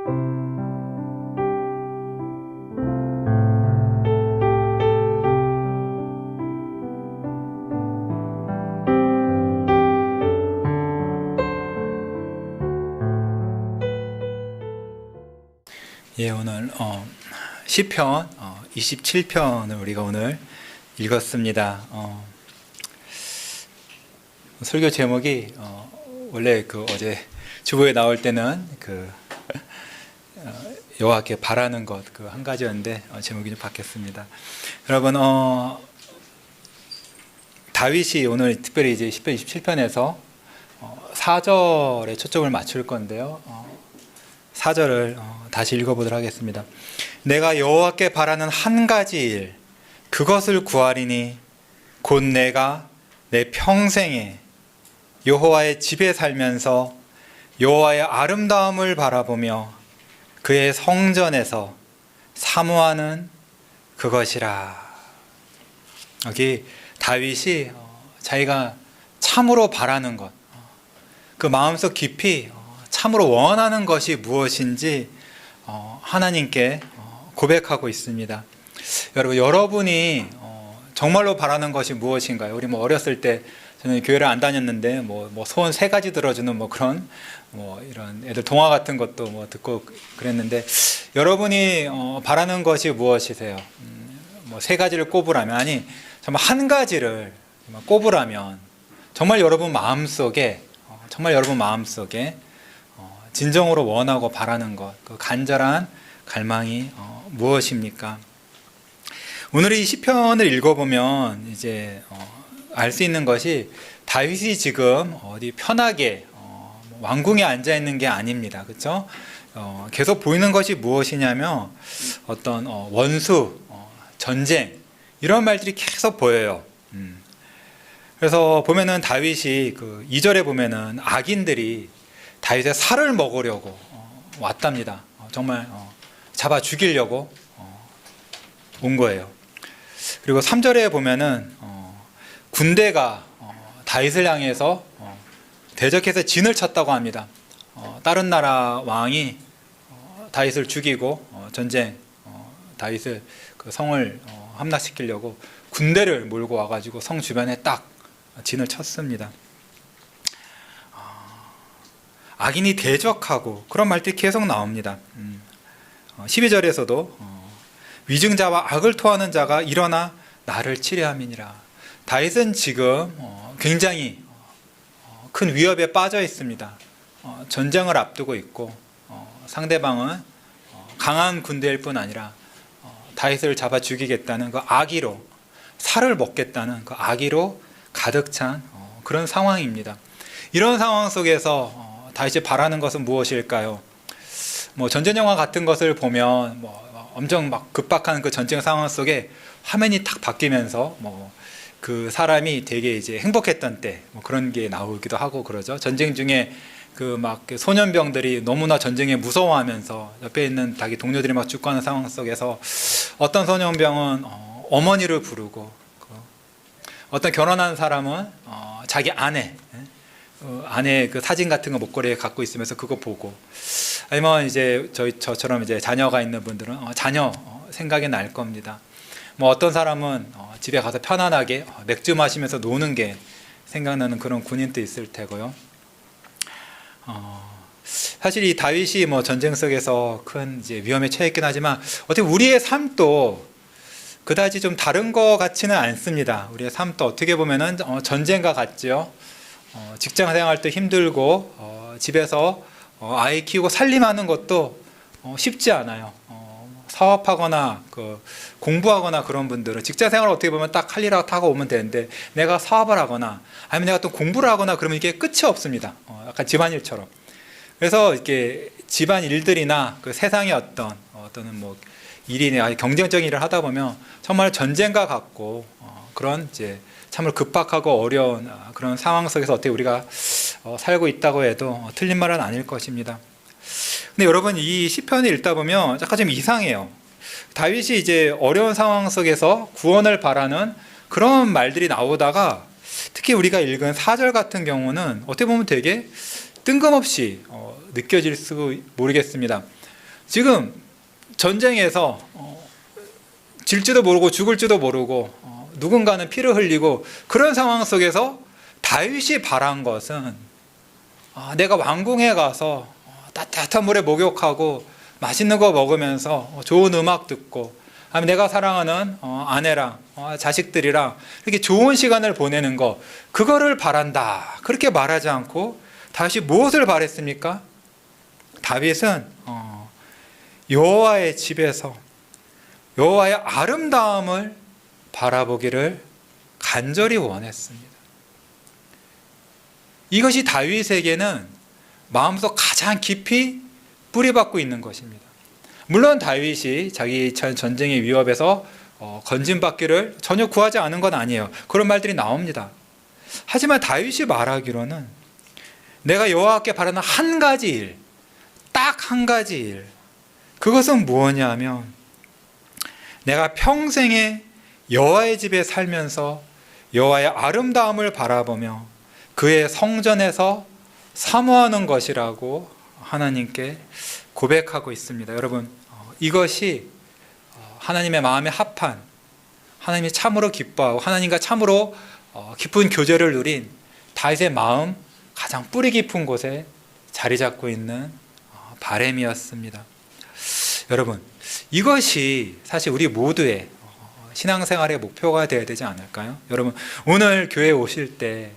예, 오늘 시편 27편을 우리가 오늘 읽었습니다. 설교 제목이 원래 어제 주보에 나올 때는 여호와께 바라는 것 한 가지였는데 제목이 좀 바뀌었습니다. 여러분, 다윗이 오늘 특별히 이제 시편 27편에서 4절에 초점을 맞출 건데요. 4절을 다시 읽어보도록 하겠습니다. 내가 여호와께 바라는 한 가지 일, 그것을 구하리니 곧 내가 내 평생에 여호와의 집에 살면서 여호와의 아름다움을 바라보며 그의 성전에서 사모하는 그것이라. 여기 다윗이 자기가 참으로 바라는 것, 그 마음속 깊이 참으로 원하는 것이 무엇인지 하나님께 고백하고 있습니다. 여러분이 정말로 바라는 것이 무엇인가요? 우리 어렸을 때 저는 교회를 안 다녔는데 소원 3가지 들어주는 그런 이런 애들 동화 같은 것도 듣고 그랬는데, 여러분이 바라는 것이 무엇이세요? 3가지를 꼽으라면, 아니 정말 한 가지를 꼽으라면 정말 여러분 마음속에 진정으로 원하고 바라는 것, 그 간절한 갈망이 무엇입니까? 오늘 이 시편을 읽어보면 이제 알 수 있는 것이 다윗이 지금 어디 편하게 왕궁에 앉아 있는 게 아닙니다. 그렇죠? 계속 보이는 것이 무엇이냐면 어떤 원수, 전쟁, 이런 말들이 계속 보여요. 그래서 보면은 다윗이 2절에 보면은 악인들이 다윗의 살을 먹으려고 왔답니다. 정말 잡아 죽이려고 온 거예요. 그리고 3절에 보면은 군대가 다윗을 향해서 대적해서 진을 쳤다고 합니다. 다른 나라 왕이 다윗을 죽이고 전쟁, 다윗을 성을 함락시키려고 군대를 몰고 와가지고 성 주변에 딱 진을 쳤습니다. 악인이 대적하고 그런 말들이 계속 나옵니다. 12절에서도 위증자와 악을 토하는 자가 일어나 나를 치려함이니라. 다윗은 지금 굉장히 큰 위협에 빠져 있습니다. 전쟁을 앞두고 있고 상대방은 강한 군대일 뿐 아니라 다윗을 잡아 죽이겠다는 그 악의로, 살을 먹겠다는 그 악의로 가득 찬 그런 상황입니다. 이런 상황 속에서 다윗이 바라는 것은 무엇일까요? 전쟁 영화 같은 것을 보면 엄청 급박한 그 전쟁 상황 속에 화면이 탁 바뀌면서 그 사람이 되게 이제 행복했던 때 그런 게 나오기도 하고 그러죠. 전쟁 중에 그 소년병들이 너무나 전쟁에 무서워하면서 옆에 있는 자기 동료들이 죽어가는 상황 속에서 어떤 소년병은 어머니를 부르고, 어떤 결혼한 사람은 자기 아내 그 사진 같은 거 목걸이에 갖고 있으면서 그거 보고, 아니면 이제 저처럼 이제 자녀가 있는 분들은 자녀 생각이 날 겁니다. 어떤 사람은 집에 가서 편안하게 맥주 마시면서 노는 게 생각나는 그런 군인도 있을 테고요. 사실 이 다윗이 전쟁 속에서 큰 이제 위험에 처했긴 하지만 어떻게 우리의 삶도 그다지 좀 다른 것 같지는 않습니다. 우리의 삶도 어떻게 보면은 전쟁과 같죠. 직장 생활도 힘들고 집에서 아이 키우고 살림하는 것도 쉽지 않아요. 사업하거나 공부하거나 그런 분들은 직장 생활을 어떻게 보면 딱 할 일 하고 오면 되는데, 내가 사업을 하거나 아니면 내가 또 공부를 하거나 그러면 이게 끝이 없습니다. 약간 집안일처럼. 그래서 이렇게 집안 일들이나 그 세상의 어떤 일이나 경쟁적인 일을 하다 보면 정말 전쟁과 같고 그런 이제 참으로 급박하고 어려운 그런 상황 속에서 어떻게 우리가 살고 있다고 해도 틀린 말은 아닐 것입니다. 근데 여러분, 이 시편을 읽다 보면 약간 좀 이상해요. 다윗이 이제 어려운 상황 속에서 구원을 바라는 그런 말들이 나오다가, 특히 우리가 읽은 4절 같은 경우는 어떻게 보면 되게 뜬금없이 느껴질 수 모르겠습니다. 지금 전쟁에서 질지도 모르고 죽을지도 모르고 누군가는 피를 흘리고 그런 상황 속에서 다윗이 바란 것은 내가 왕궁에 가서 따뜻한 물에 목욕하고 맛있는 거 먹으면서 좋은 음악 듣고 내가 사랑하는 아내랑 자식들이랑 이렇게 좋은 시간을 보내는 거, 그거를 바란다 그렇게 말하지 않고 다윗이 무엇을 바랬습니까? 다윗은 여호와의 집에서 여호와의 아름다움을 바라보기를 간절히 원했습니다. 이것이 다윗에게는 마음속 가장 깊이 뿌리박고 있는 것입니다. 물론 다윗이 자기 전쟁의 위협에서 건진받기를 전혀 구하지 않은 건 아니에요. 그런 말들이 나옵니다. 하지만 다윗이 말하기로는 내가 여호와께 바라는 한 가지 일, 딱 한 가지 일, 그것은 무엇이냐 하면 내가 평생에 여호와의 집에 살면서 여호와의 아름다움을 바라보며 그의 성전에서 사모하는 것이라고 하나님께 고백하고 있습니다. 여러분, 이것이 하나님의 마음에 합한, 하나님이 참으로 기뻐하고 하나님과 참으로 깊은 교제를 누린 다윗의 마음 가장 뿌리 깊은 곳에 자리 잡고 있는 바램이었습니다. 여러분, 이것이 사실 우리 모두의 신앙생활의 목표가 되어야 되지 않을까요? 여러분, 오늘 교회에 오실 때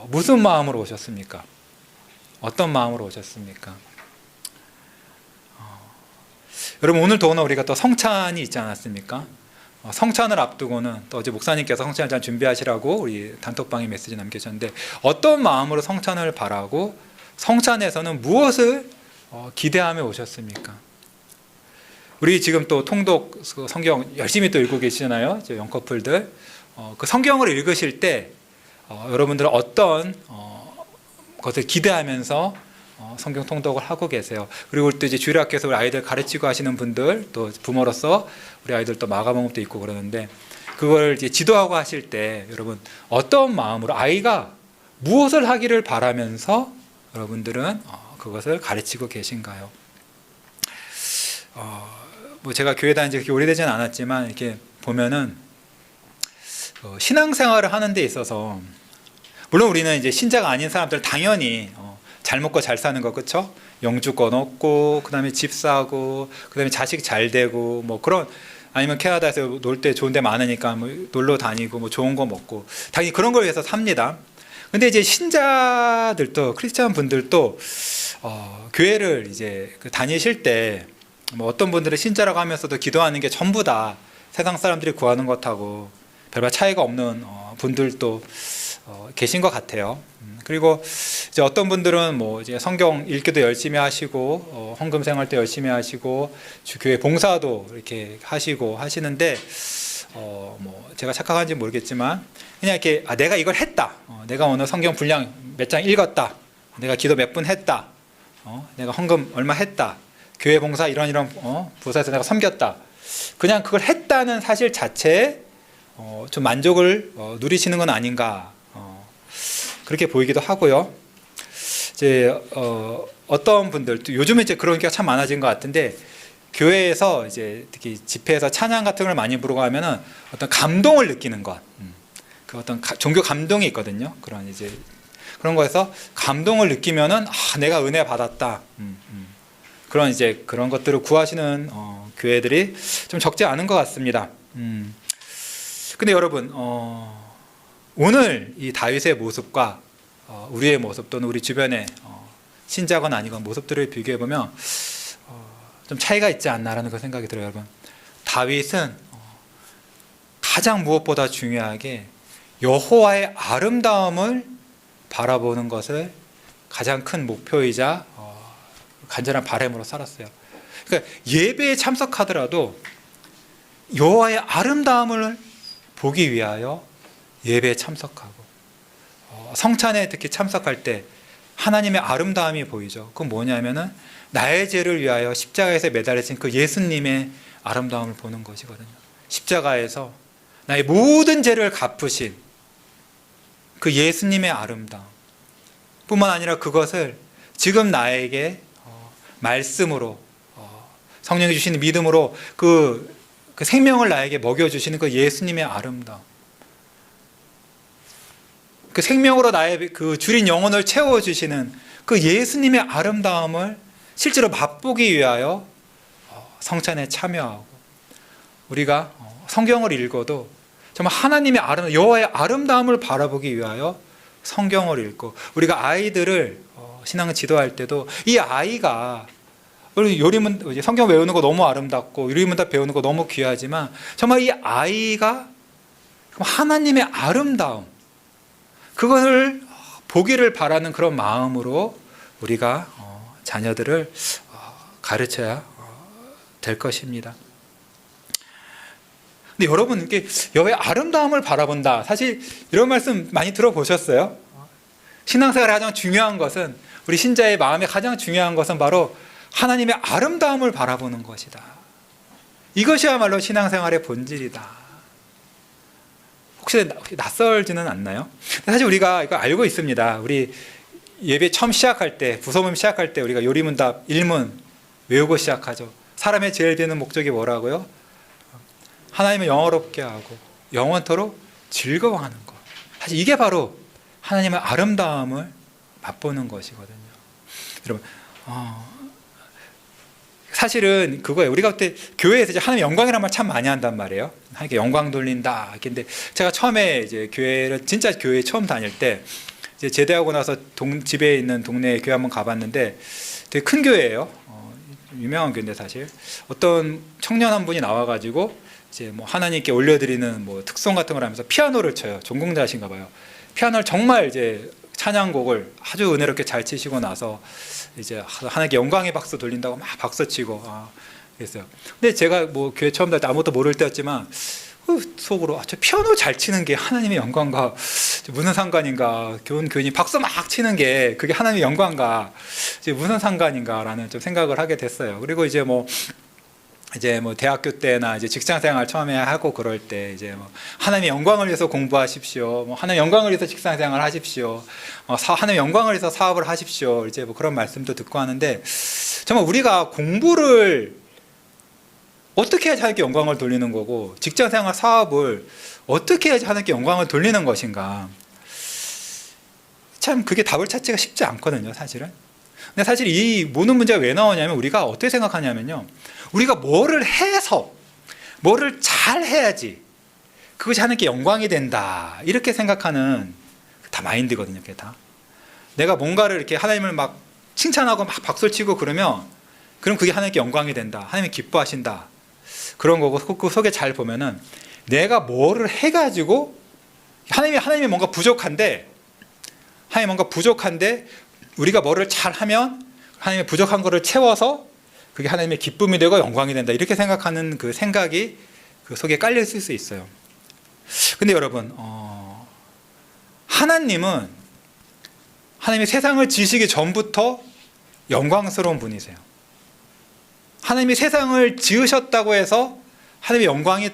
무슨 마음으로 오셨습니까? 어떤 마음으로 오셨습니까? 여러분, 오늘 더구나 우리가 또 성찬이 있지 않았습니까? 성찬을 앞두고는 또 어제 목사님께서 성찬을 준비하시라고 우리 단톡방에 메시지 남기셨는데, 어떤 마음으로 성찬을 바라고 성찬에서는 무엇을 기대하며 오셨습니까? 우리 지금 또 통독 성경 열심히 또 읽고 계시잖아요, 영커플들. 그 성경을 읽으실 때 여러분들은 어떤 것을 기대하면서 성경 통독을 하고 계세요? 그리고 또 이제 주일학교에서 우리 아이들 가르치고 하시는 분들, 또 부모로서 우리 아이들 또 마가복음도 있고 그러는데, 그걸 이제 지도하고 하실 때 여러분 어떤 마음으로, 아이가 무엇을 하기를 바라면서 여러분들은 그것을 가르치고 계신가요? 뭐 제가 교회 다닌 지 그렇게 오래되지는 않았지만 이렇게 보면은 신앙생활을 하는 데 있어서, 물론 우리는 이제 신자가 아닌 사람들 당연히 잘 먹고 잘 사는 거, 그렇죠? 영주권 얻고, 그다음에 집 사고, 그다음에 자식 잘 되고, 뭐 그런, 아니면 캐나다에서 놀 때 좋은 데 많으니까 뭐 놀러 다니고 뭐 좋은 거 먹고, 당연히 그런 걸 위해서 삽니다. 근데 이제 신자들도, 크리스찬 분들도 교회를 이제 다니실 때 뭐 어떤 분들은 신자라고 하면서도 기도하는 게 전부 다 세상 사람들이 구하는 것하고 별반 차이가 없는 분들도 계신 것 같아요. 그리고 이제 어떤 분들은 뭐 이제 성경 읽기도 열심히 하시고 헌금 생활도 열심히 하시고 교회 봉사도 이렇게 하시고 하시는데, 뭐 제가 착각한지 모르겠지만 그냥 이렇게 내가 이걸 했다, 내가 오늘 성경 분량 몇 장 읽었다, 내가 기도 몇 분 했다, 내가 헌금 얼마 했다, 교회 봉사 이런 부서에서 내가 섬겼다, 그냥 그걸 했다는 사실 자체에 좀 만족을 누리시는 건 아닌가, 그렇게 보이기도 하고요. 이제 어떤 분들, 요즘에 이제 그런 게 참 많아진 것 같은데, 교회에서 이제 특히 집회에서 찬양 같은 걸 많이 부르고 하면은 어떤 감동을 느끼는 것, 그 어떤 종교 감동이 있거든요. 그런 이제 그런 거에서 감동을 느끼면은 내가 은혜 받았다. 그런 이제 그런 것들을 구하시는 교회들이 좀 적지 않은 것 같습니다. 근데 여러분, 오늘 이 다윗의 모습과 우리의 모습, 또는 우리 주변의 신자건 아니건 모습들을 비교해 보면 좀 차이가 있지 않나라는 그 생각이 들어요. 여러분, 다윗은 가장 무엇보다 중요하게 여호와의 아름다움을 바라보는 것을 가장 큰 목표이자 간절한 바람으로 살았어요. 그러니까 예배에 참석하더라도 여호와의 아름다움을 보기 위하여 예배에 참석하고, 성찬에 특히 참석할 때 하나님의 아름다움이 보이죠. 그건 뭐냐면은 나의 죄를 위하여 십자가에서 매달리신 그 예수님의 아름다움을 보는 것이거든요. 십자가에서 나의 모든 죄를 갚으신 그 예수님의 아름다움 뿐만 아니라, 그것을 지금 나에게 말씀으로 성령이 주시는 믿음으로 그 생명을 나에게 먹여주시는 그 예수님의 아름다움, 그 생명으로 나의 그 줄인 영혼을 채워주시는 그 예수님의 아름다움을 실제로 맛보기 위하여 성찬에 참여하고, 우리가 성경을 읽어도 정말 하나님의 여호와의 아름다움을 바라보기 위하여 성경을 읽고, 우리가 아이들을 신앙을 지도할 때도 이 아이가 요리문 성경 외우는 거 너무 아름답고 요리문답 배우는 거 너무 귀하지만 정말 이 아이가 하나님의 아름다움, 그것을 보기를 바라는 그런 마음으로 우리가 자녀들을 가르쳐야 될 것입니다. 근데 여러분, 이렇게 여호와의 아름다움을 바라본다, 사실 이런 말씀 많이 들어보셨어요? 신앙생활에 가장 중요한 것은, 우리 신자의 마음에 가장 중요한 것은 바로 하나님의 아름다움을 바라보는 것이다. 이것이야말로 신앙생활의 본질이다. 혹시 낯설지는 않나요? 사실 우리가 이거 알고 있습니다. 우리 예배 처음 시작할 때, 부서모임 시작할 때 우리가 요리문답 1문 외우고 시작하죠. 사람의 죄를 지는 목적이 뭐라고요? 하나님을 영화롭게 하고 영원토록 즐거워하는 것. 사실 이게 바로 하나님의 아름다움을 맛보는 것이거든요. 여러분, 사실은 그거예요. 우리가 그때 교회에서 이제 하나님 영광이라는 말 참 많이 한단 말이에요. 하나님께 영광 돌린다. 근데 제가 처음에 이제 교회를, 진짜 교회 처음 다닐 때, 이제 제대하고 나서 집에 있는 동네에 교회 한번 가봤는데 되게 큰 교회예요. 유명한 교회인데 사실 어떤 청년 한 분이 나와가지고 이제 뭐 하나님께 올려드리는 뭐 특송 같은 걸 하면서 피아노를 쳐요. 전공자신가 봐요. 피아노를 정말 이제 찬양곡을 아주 은혜롭게 잘 치시고 나서 이제 하나님께 영광의 박수 돌린다고 막 박수 치고 그랬어요. 근데 제가 뭐 교회 처음 다닐 때 아무것도 모를 때였지만 속으로 저 피아노 잘 치는 게 하나님의 영광과 무슨 상관인가, 교인이 박수 막 치는 게 그게 하나님의 영광과 무슨 상관인가라는 좀 생각을 하게 됐어요. 그리고 이제 뭐 대학교 때나 이제 직장생활 처음에 하고 그럴 때 이제 뭐 하나님의 영광을 위해서 공부하십시오, 뭐 하나님의 영광을 위해서 직장생활 하십시오, 하나님의 영광을 위해서 사업을 하십시오, 이제 뭐 그런 말씀도 듣고 하는데, 정말 우리가 공부를 어떻게 해야지 하나님께 영광을 돌리는 거고, 직장생활 사업을 어떻게 해야지 하나님께 영광을 돌리는 것인가, 참 그게 답을 찾기가 쉽지 않거든요, 사실은. 근데 사실 이 모든 문제가 왜 나오냐면, 우리가 어떻게 생각하냐면요, 우리가 뭐를 해서 뭐를 잘 해야지 그것이 하나님께 영광이 된다, 이렇게 생각하는 다 마인드거든요. 그게 다 내가 뭔가를 이렇게 하나님을 막 칭찬하고 막 박수를 치고 그러면, 그럼 그게 하나님께 영광이 된다, 하나님이 기뻐하신다, 그런 거고, 그 속에 잘 보면은 내가 뭐를 해가지고 하나님이 뭔가 부족한데, 우리가 뭐를 잘하면 하나님의 부족한 거를 채워서 그게 하나님의 기쁨이 되고 영광이 된다, 이렇게 생각하는 그 생각이 그 속에 깔려 있을 수 있어요. 근데 여러분, 하나님이 세상을 지으시기 전부터 영광스러운 분이세요. 하나님이 세상을 지으셨다고 해서 하나님의 영광이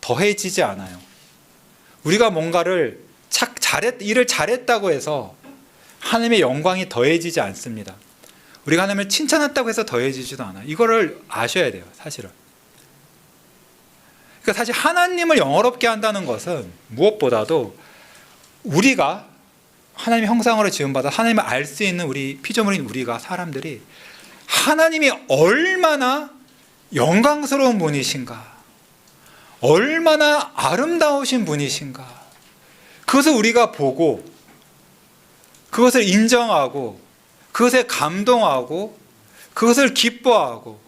더해지지 않아요. 우리가 뭔가를 일을 잘했다고 해서 하나님의 영광이 더해지지 않습니다. 우리가 하나님을 칭찬했다고 해서 더해지지도 않아요. 이거를 아셔야 돼요, 사실은. 그러니까 사실 하나님을 영화롭게 한다는 것은 무엇보다도 우리가 하나님의 형상으로 지음받아 하나님을 알 수 있는 우리 피조물인 우리가, 사람들이 하나님이 얼마나 영광스러운 분이신가, 얼마나 아름다우신 분이신가, 그것을 우리가 보고 그것을 인정하고 그것에 감동하고 그것을 기뻐하고,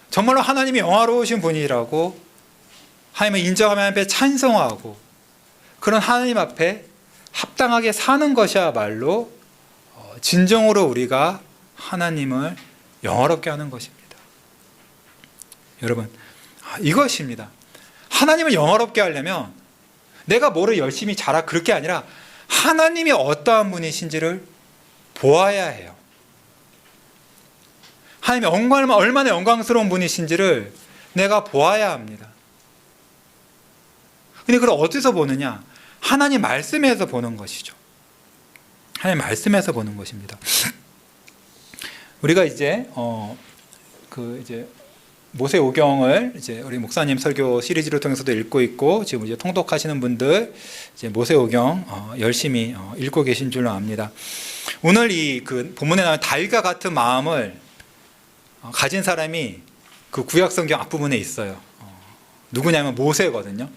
정말로 하나님이 영화로우신 분이라고 하나님을 인정하며 하나님 앞에 찬송하고, 그런 하나님 앞에 합당하게 사는 것이야말로 진정으로 우리가 하나님을 영화롭게 하는 것입니다. 여러분, 이것입니다. 하나님을 영화롭게 하려면 내가 뭐를 열심히 잘하고 그럴 게 아니라 하나님이 어떠한 분이신지를 보아야 해요. 하나님이 얼마나 영광스러운 분이신지를 내가 보아야 합니다. 근데 그걸 어디서 보느냐? 하나님 말씀에서 보는 것이죠. 하나님 말씀에서 보는 것입니다. 우리가 이제 이제 모세오경을 이제 우리 목사님 설교 시리즈를 통해서도 읽고 있고, 지금 이제 통독하시는 분들 이제 모세오경 열심히 읽고 계신 줄로 압니다. 오늘 이 본문에 나오는 다윗과 같은 마음을 가진 사람이 그 구약성경 앞부분에 있어요. 누구냐면 모세거든요.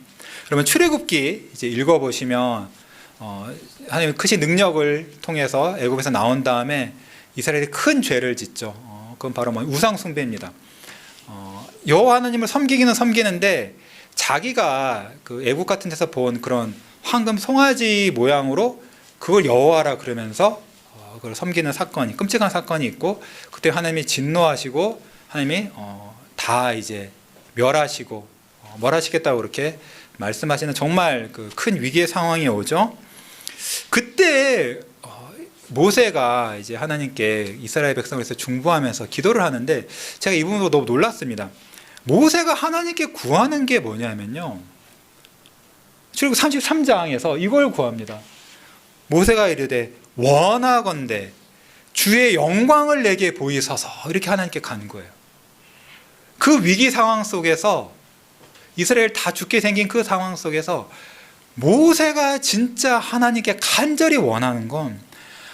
그러면 출애굽기 이제 읽어보시면 하나님의 크신 능력을 통해서 애굽에서 나온 다음에 이스라엘이 큰 죄를 짓죠. 그건 바로 우상 숭배입니다. 여호와 하나님을 섬기기는 섬기는데 자기가 그 애국 같은 데서 본 그런 황금 송아지 모양으로 그걸 여호와라 그러면서 그걸 섬기는 사건이, 끔찍한 사건이 있고, 그때 하나님이 진노하시고 하나님이 다 이제 멸하시겠다고 그렇게 말씀하시는 정말 그 큰 위기의 상황이 오죠. 그때 모세가 이제 하나님께 이스라엘 백성을 위해서 중보하면서 기도를 하는데, 제가 이 부분도 너무 놀랐습니다. 모세가 하나님께 구하는 게 뭐냐면요, 출애굽 33장에서 이걸 구합니다. 모세가 이르되 원하건대 주의 영광을 내게 보이소서, 이렇게 하나님께 간구해요. 그 위기 상황 속에서, 이스라엘 다 죽게 생긴 그 상황 속에서 모세가 진짜 하나님께 간절히 원하는 건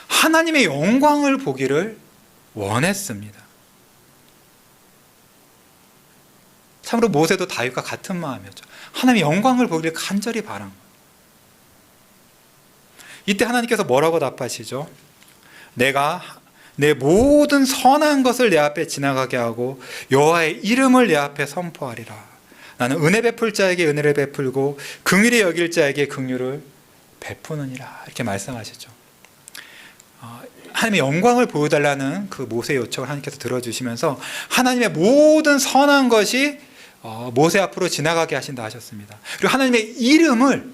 하나님의 영광을 보기를 원했습니다. 참으로 모세도 다윗과 같은 마음이었죠. 하나님의 영광을 보기를 간절히 바란 거예요. 이때 하나님께서 뭐라고 답하시죠? 내가 내 모든 선한 것을 내 앞에 지나가게 하고 여호와의 이름을 내 앞에 선포하리라. 나는 은혜 베풀 자에게 은혜를 베풀고 긍휼히 여길 자에게 긍휼을 베푸느니라. 이렇게 말씀하시죠. 하나님의 영광을 보여달라는 그 모세의 요청을 하나님께서 들어주시면서 하나님의 모든 선한 것이 모세 앞으로 지나가게 하신다 하셨습니다. 그리고 하나님의 이름을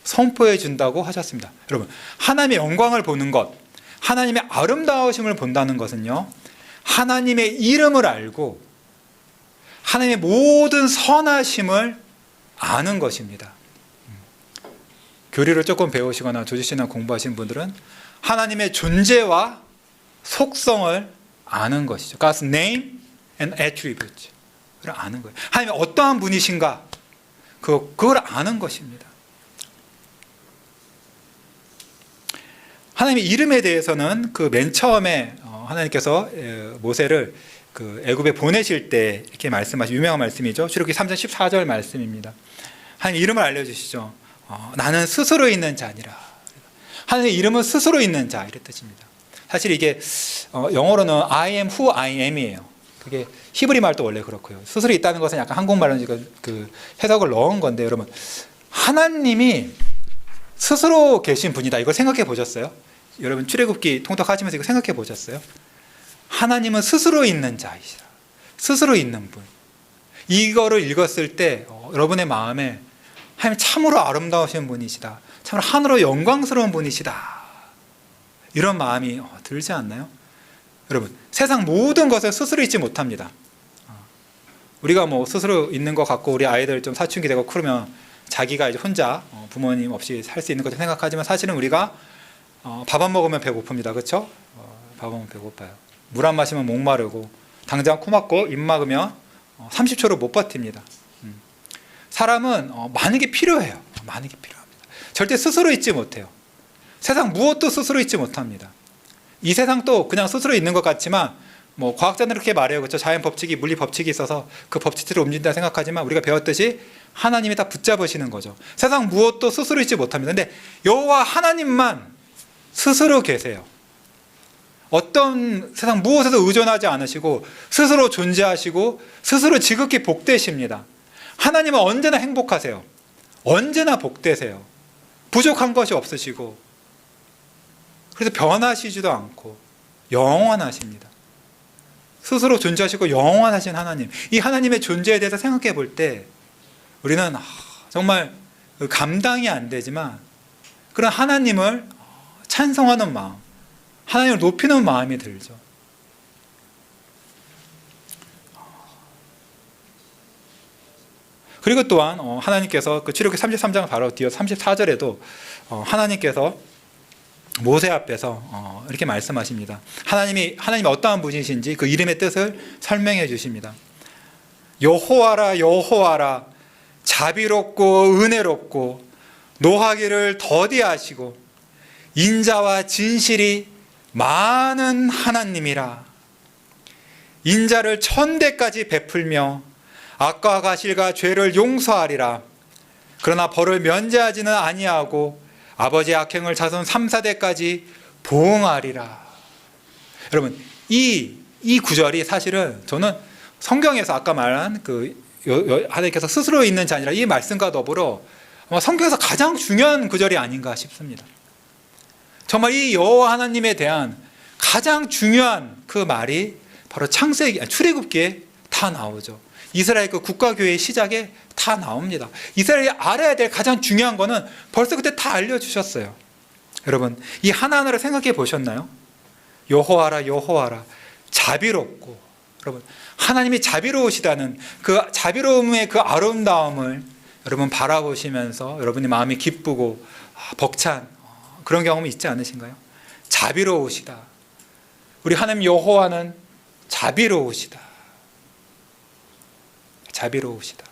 선포해 준다고 하셨습니다. 여러분, 하나님의 영광을 보는 것, 하나님의 아름다우심을 본다는 것은요, 하나님의 이름을 알고 하나님의 모든 선하심을 아는 것입니다. 교리를 조금 배우시거나 조지시나 공부하신 분들은 하나님의 존재와 속성을 아는 것이죠. God's name and attributes. 그걸 아는 거예요. 하나님이 어떠한 분이신가, 그걸 아는 것입니다. 하나님의 이름에 대해서는 그 맨 처음에 하나님께서 모세를 그 애굽에 보내실 때 이렇게 말씀하신 유명한 말씀이죠. 출애굽기 3장 14절 말씀입니다. 하나님 이름을 알려주시죠. 나는 스스로 있는 자니라. 하나님의 이름은 스스로 있는 자, 이런 뜻입니다. 사실 이게 영어로는 I am who I am이에요. 그게 히브리 말도 원래 그렇고요. 스스로 있다는 것은 약간 한국말로 그 해석을 넣은 건데, 여러분, 하나님이 스스로 계신 분이다, 이걸 생각해 보셨어요? 여러분, 출애굽기 통독하시면서 이거 생각해 보셨어요? 하나님은 스스로 있는 자이시다, 스스로 있는 분. 이거를 읽었을 때 여러분의 마음에 하나님 참으로 아름다우신 분이시다, 참으로 하늘로 영광스러운 분이시다, 이런 마음이 들지 않나요? 여러분, 세상 모든 것을 스스로 있지 못합니다. 우리가 뭐 스스로 있는 것 같고 우리 아이들 좀 사춘기 되고 그러면 자기가 이제 혼자 부모님 없이 살 수 있는 것을 생각하지만, 사실은 우리가 밥 안 먹으면 배고픕니다. 그렇죠? 밥 먹으면 배고파요. 물 안 마시면 목마르고, 당장 코 막고 입 막으면 30초를 못 버팁니다. 사람은 많은 게 필요해요. 많은 게 필요합니다. 절대 스스로 있지 못해요. 세상 무엇도 스스로 있지 못합니다. 이 세상도 그냥 스스로 있는 것 같지만, 뭐 과학자들은 그렇게 말해요. 그렇죠? 자연 법칙이, 물리 법칙이 있어서 그 법칙대로 움직인다 생각하지만, 우리가 배웠듯이 하나님이 다 붙잡으시는 거죠. 세상 무엇도 스스로 있지 못합니다. 근데 여호와 하나님만 스스로 계세요. 어떤 세상 무엇에도 의존하지 않으시고 스스로 존재하시고 스스로 지극히 복되십니다. 하나님은 언제나 행복하세요. 언제나 복되세요. 부족한 것이 없으시고, 그래서 변하시지도 않고 영원하십니다. 스스로 존재하시고 영원하신 하나님, 이 하나님의 존재에 대해서 생각해 볼 때 우리는 정말 감당이 안 되지만 그런 하나님을 찬송하는 마음, 하나님을 높이는 마음이 들죠. 그리고 또한 하나님께서 그 출애굽기 33장 바로 뒤어 34절에도 하나님께서 모세 앞에서 이렇게 말씀하십니다. 하나님이 어떠한 분이신지 그 이름의 뜻을 설명해 주십니다. 여호와라 여호와라, 자비롭고 은혜롭고 노하기를 더디하시고 인자와 진실이 많은 하나님이라. 인자를 1000대까지 베풀며 악과 가실과 죄를 용서하리라. 그러나 벌을 면제하지는 아니하고 아버지의 악행을 자손 3, 4대까지 보응하리라. 여러분, 이 구절이 사실은 저는 성경에서 아까 말한 하나님께서 스스로 있는 자니라 이 말씀과 더불어 아마 성경에서 가장 중요한 구절이 아닌가 싶습니다. 정말 이 여호와 하나님에 대한 가장 중요한 그 말이 바로 출애굽기에 다 나오죠. 이스라엘 그 국가교회의 시작에 다 나옵니다. 이스라엘이 알아야 될 가장 중요한 거는 벌써 그때 다 알려주셨어요. 여러분, 이 하나하나를 생각해 보셨나요? 여호와라 여호와라, 자비롭고. 여러분, 하나님이 자비로우시다는 그 자비로움의 그 아름다움을 여러분 바라보시면서 여러분의 마음이 기쁘고 벅찬 그런 경험이 있지 않으신가요? 자비로우시다. 우리 하나님 여호와는 자비로우시다. 자비로우시다.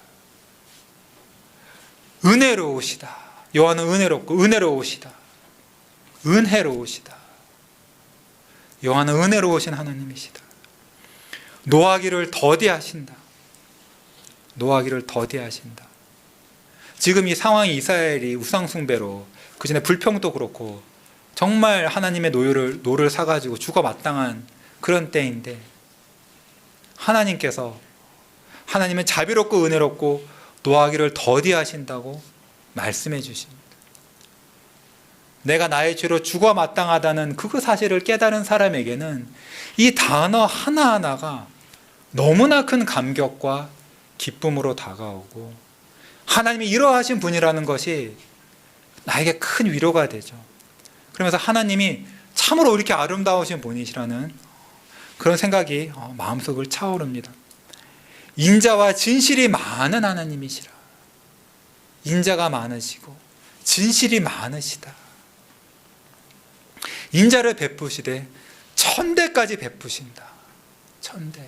은혜로우시다. 여호와는 은혜롭고 은혜로우시다. 은혜로우시다. 여호와는 은혜로우신 하나님이시다. 노하기를 더디하신다. 노하기를 더디하신다. 지금 이 상황이 이스라엘이 우상숭배로 그전에 불평도 그렇고 정말 하나님의 노를 사가지고 죽어 마땅한 그런 때인데 하나님은 자비롭고 은혜롭고 노하기를 더디하신다고 말씀해 주십니다. 내가 나의 죄로 죽어 마땅하다는 그 사실을 깨달은 사람에게는 이 단어 하나하나가 너무나 큰 감격과 기쁨으로 다가오고 하나님이 이러하신 분이라는 것이 나에게 큰 위로가 되죠. 그러면서 하나님이 참으로 이렇게 아름다우신 분이시라는 그런 생각이 마음속을 차오릅니다. 인자와 진실이 많은 하나님이시라. 인자가 많으시고 진실이 많으시다. 인자를 베푸시되 1000대까지 베푸신다. 1000대.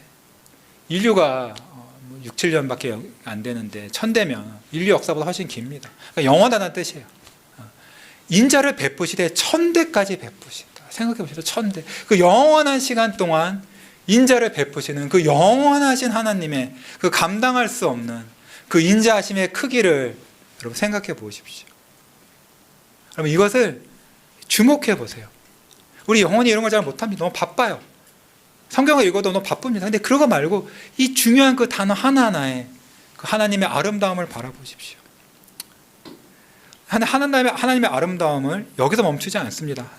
인류가 6, 7년밖에 안 되는데 1000대면 인류 역사보다 훨씬 깁니다. 그러니까 영원하다는 뜻이에요. 인자를 베푸시되 1000대까지 베푸신다. 생각해 보시죠. 1000대. 그 영원한 시간 동안 인자를 베푸시는 그 영원하신 하나님의 그 감당할 수 없는 그 인자하심의 크기를 여러분 생각해 보십시오. 여러분 이것을 주목해 보세요. 우리 영혼이 이런 걸 잘 못합니다. 너무 바빠요. 성경을 읽어도 너무 바쁩니다. 근데 그거 말고 이 중요한 그 단어 하나하나에 그 하나님의 아름다움을 바라보십시오. 하나님의 아름다움을 여기서 멈추지 않습니다.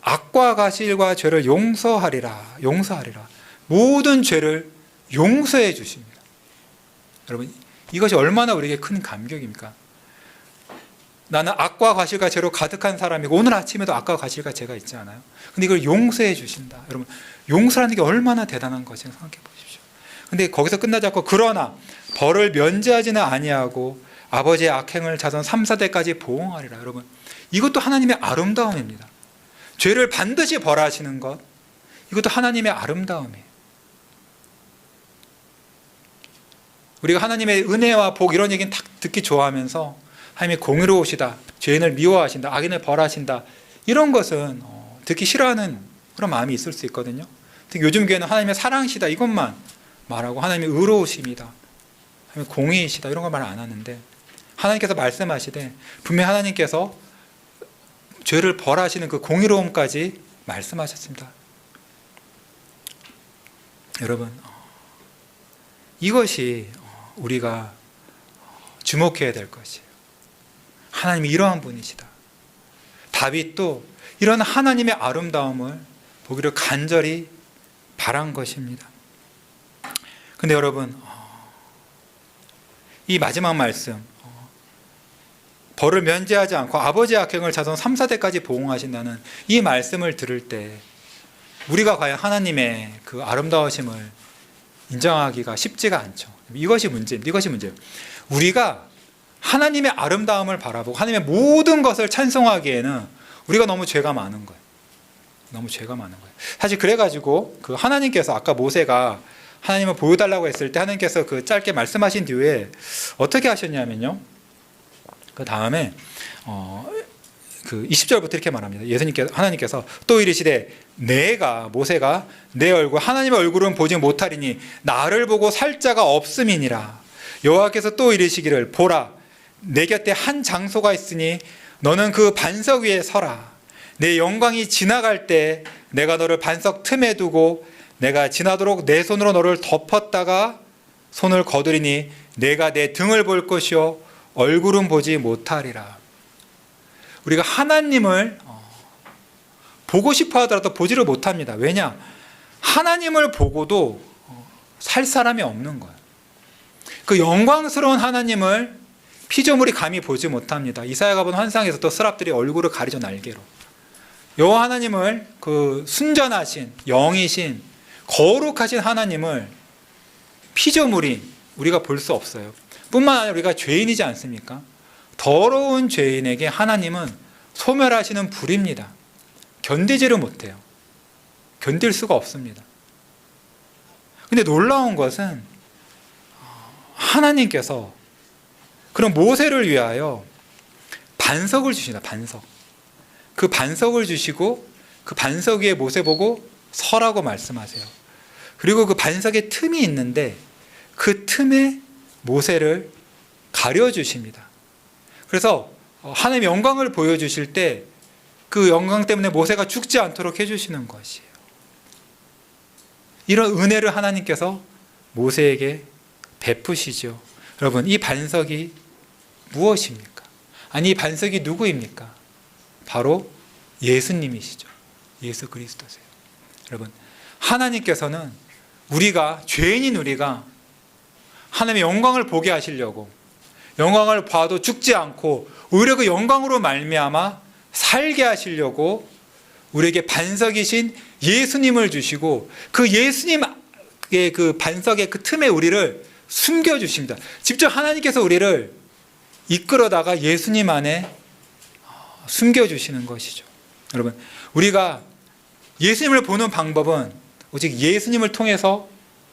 악과 가실과 죄를 용서하리라. 모든 죄를 용서해 주십니다. 여러분 이것이 얼마나 우리에게 큰 감격입니까? 나는 악과 과실과 죄로 가득한 사람이고 오늘 아침에도 악과 과실과 죄가 있지 않아요? 근데 이걸 용서해 주신다. 여러분 용서라는 게 얼마나 대단한 것인지 생각해 보십시오. 근데 거기서 끝나지 않고 그러나 벌을 면제하지는 아니하고 아버지의 악행을 자손 3, 4대까지 보응하리라. 여러분 이것도 하나님의 아름다움입니다. 죄를 반드시 벌하시는 것, 이것도 하나님의 아름다움이에요. 우리가 하나님의 은혜와 복 이런 얘기는 딱 듣기 좋아하면서 하나님이 공의로우시다, 죄인을 미워하신다, 악인을 벌하신다, 이런 것은 듣기 싫어하는 그런 마음이 있을 수 있거든요. 특히 요즘 교회는 하나님의 사랑이시다 이것만 말하고 하나님의 의로우심이다, 하나님의 공의이시다 이런 걸 말 안 하는데 하나님께서 말씀하시되 분명히 하나님께서 죄를 벌하시는 그 공의로움까지 말씀하셨습니다. 여러분 이것이 우리가 주목해야 될 것이에요. 하나님이 이러한 분이시다. 다윗도 이런 하나님의 아름다움을 보기를 간절히 바란 것입니다. 근데 여러분 이 마지막 말씀 벌을 면제하지 않고 아버지의 악행을 자손 3, 4대까지 보응하신다는 이 말씀을 들을 때 우리가 과연 하나님의 그 아름다우심을 인정하기가 쉽지가 않죠. 이것이 문제입니다. 우리가 하나님의 아름다움을 바라보고 하나님의 모든 것을 찬송하기에는 우리가 너무 죄가 많은 거예요. 너무 죄가 많은 거예요. 사실 그래가지고 그 하나님께서 아까 모세가 하나님을 보여달라고 했을 때 하나님께서 그 짧게 말씀하신 뒤에 어떻게 하셨냐면요. 그 다음에 그 20절부터 이렇게 말합니다. 하나님께서 또 이르시되 내가 모세가 내 얼굴 하나님의 얼굴은 보지 못하리니 나를 보고 살 자가 없음이니라. 여호와께서 또 이르시기를 보라 내 곁에 한 장소가 있으니 너는 그 반석 위에 서라. 내 영광이 지나갈 때 내가 너를 반석 틈에 두고 내가 지나도록 내 손으로 너를 덮었다가 손을 거두리니 내가 내 등을 볼 것이요 얼굴은 보지 못하리라. 우리가 하나님을 보고 싶어 하더라도 보지를 못합니다. 왜냐? 하나님을 보고도 살 사람이 없는 거예요. 그 영광스러운 하나님을 피조물이 감히 보지 못합니다. 이사야가 본 환상에서 또 스랍들이 얼굴을 가리죠, 날개로. 여호와 하나님을 그 순전하신 영이신 거룩하신 하나님을 피조물이 우리가 볼 수 없어요. 뿐만 아니라 우리가 죄인이지 않습니까? 더러운 죄인에게 하나님은 소멸하시는 불입니다. 견디지를 못해요. 견딜 수가 없습니다. 근데 놀라운 것은 하나님께서 그런 모세를 위하여 반석을 주시다. 반석. 그 반석을 주시고 그 반석 위에 모세 보고 서라고 말씀하세요. 그리고 그 반석에 틈이 있는데 그 틈에 모세를 가려주십니다. 그래서 하나님의 영광을 보여주실 때 그 영광 때문에 모세가 죽지 않도록 해주시는 것이에요. 이런 은혜를 하나님께서 모세에게 베푸시죠. 여러분, 이 반석이 무엇입니까? 아니, 이 반석이 누구입니까? 바로 예수님이시죠. 예수 그리스도세요. 여러분, 하나님께서는 우리가, 죄인인 우리가 하나님의 영광을 보게 하시려고, 영광을 봐도 죽지 않고 오히려 그 영광으로 말미암아 살게 하시려고 우리에게 반석이신 예수님을 주시고 그 예수님의 그 반석의 그 틈에 우리를 숨겨주십니다. 직접 하나님께서 우리를 이끌어다가 예수님 안에 숨겨주시는 것이죠. 여러분, 우리가 예수님을 보는 방법은 오직 예수님을 통해서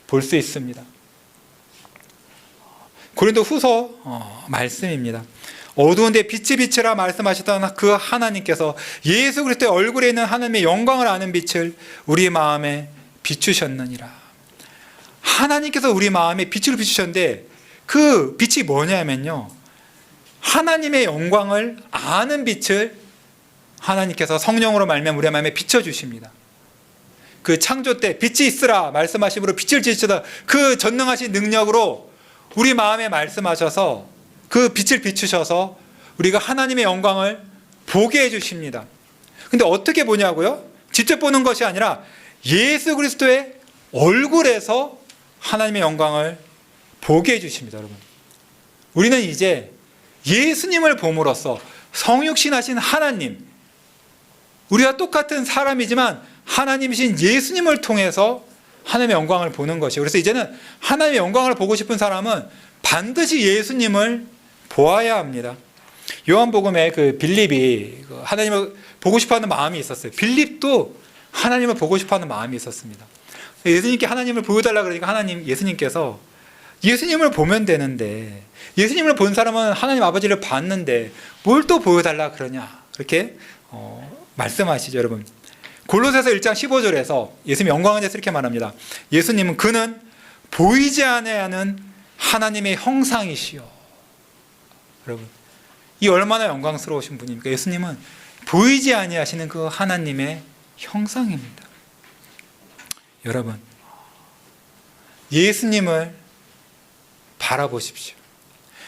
볼 수 있습니다. 고린도 후서 말씀입니다. 어두운 데 빛이 비치라 말씀하셨던 그 하나님께서 예수 그리스도의 얼굴에 있는 하나님의 영광을 아는 빛을 우리 마음에 비추셨느니라. 하나님께서 우리 마음에 빛을 비추셨는데 그 빛이 뭐냐면요, 하나님의 영광을 아는 빛을 하나님께서 성령으로 말미암아 우리 마음에 비춰주십니다. 그 창조 때 빛이 있으라 말씀하심으로 빛을 지으시다 그 전능하신 능력으로 우리 마음에 말씀하셔서 그 빛을 비추셔서 우리가 하나님의 영광을 보게 해주십니다. 근데 어떻게 보냐고요? 직접 보는 것이 아니라 예수 그리스도의 얼굴에서 하나님의 영광을 보게 해주십니다. 여러분, 우리는 이제 예수님을 봄으로써 성육신하신 하나님, 우리와 똑같은 사람이지만 하나님이신 예수님을 통해서 하나님의 영광을 보는 것이에요. 그래서 이제는 하나님의 영광을 보고 싶은 사람은 반드시 예수님을 보아야 합니다. 요한복음에 그 빌립이 하나님을 보고 싶어하는 마음이 있었어요. 빌립도 하나님을 보고 싶어하는 마음이 있었습니다. 예수님께 하나님을 보여달라 그러니까 예수님께서 예수님을 보면 되는데, 예수님을 본 사람은 하나님 아버지를 봤는데 뭘 또 보여달라 그러냐, 그렇게 말씀하시죠. 여러분, 골로새서 1장 15절에서 예수님 영광에 대해서 이렇게 말합니다. 예수님은 그는 보이지 아니하는 하나님의 형상이시요. 여러분, 이 얼마나 영광스러우신 분입니까? 예수님은 보이지 아니하시는 그 하나님의 형상입니다. 여러분, 예수님을 바라보십시오.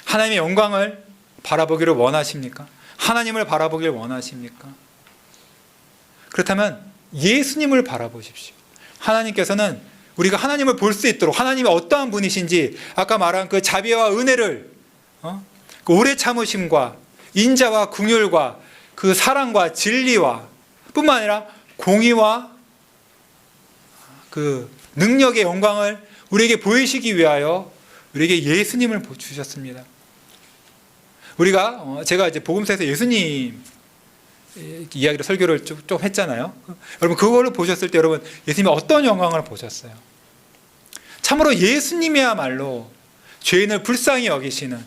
하나님의 영광을 바라보기를 원하십니까? 하나님을 바라보기를 원하십니까? 그렇다면 예수님을 바라보십시오. 하나님께서는 우리가 하나님을 볼 수 있도록, 하나님이 어떠한 분이신지 아까 말한 그 자비와 은혜를, 그 오래 참으심과 인자와 긍휼과 그 사랑과 진리와 뿐만 아니라 공의와 그 능력의 영광을 우리에게 보이시기 위하여 우리에게 예수님을 주셨습니다. 우리가 제가 이제 복음서에서 예수님의 이야기를 설교를 좀 했잖아요. 여러분 그거를 보셨을 때 여러분 예수님이 어떤 영광을 보셨어요? 참으로 예수님이야말로 죄인을 불쌍히 여기시는,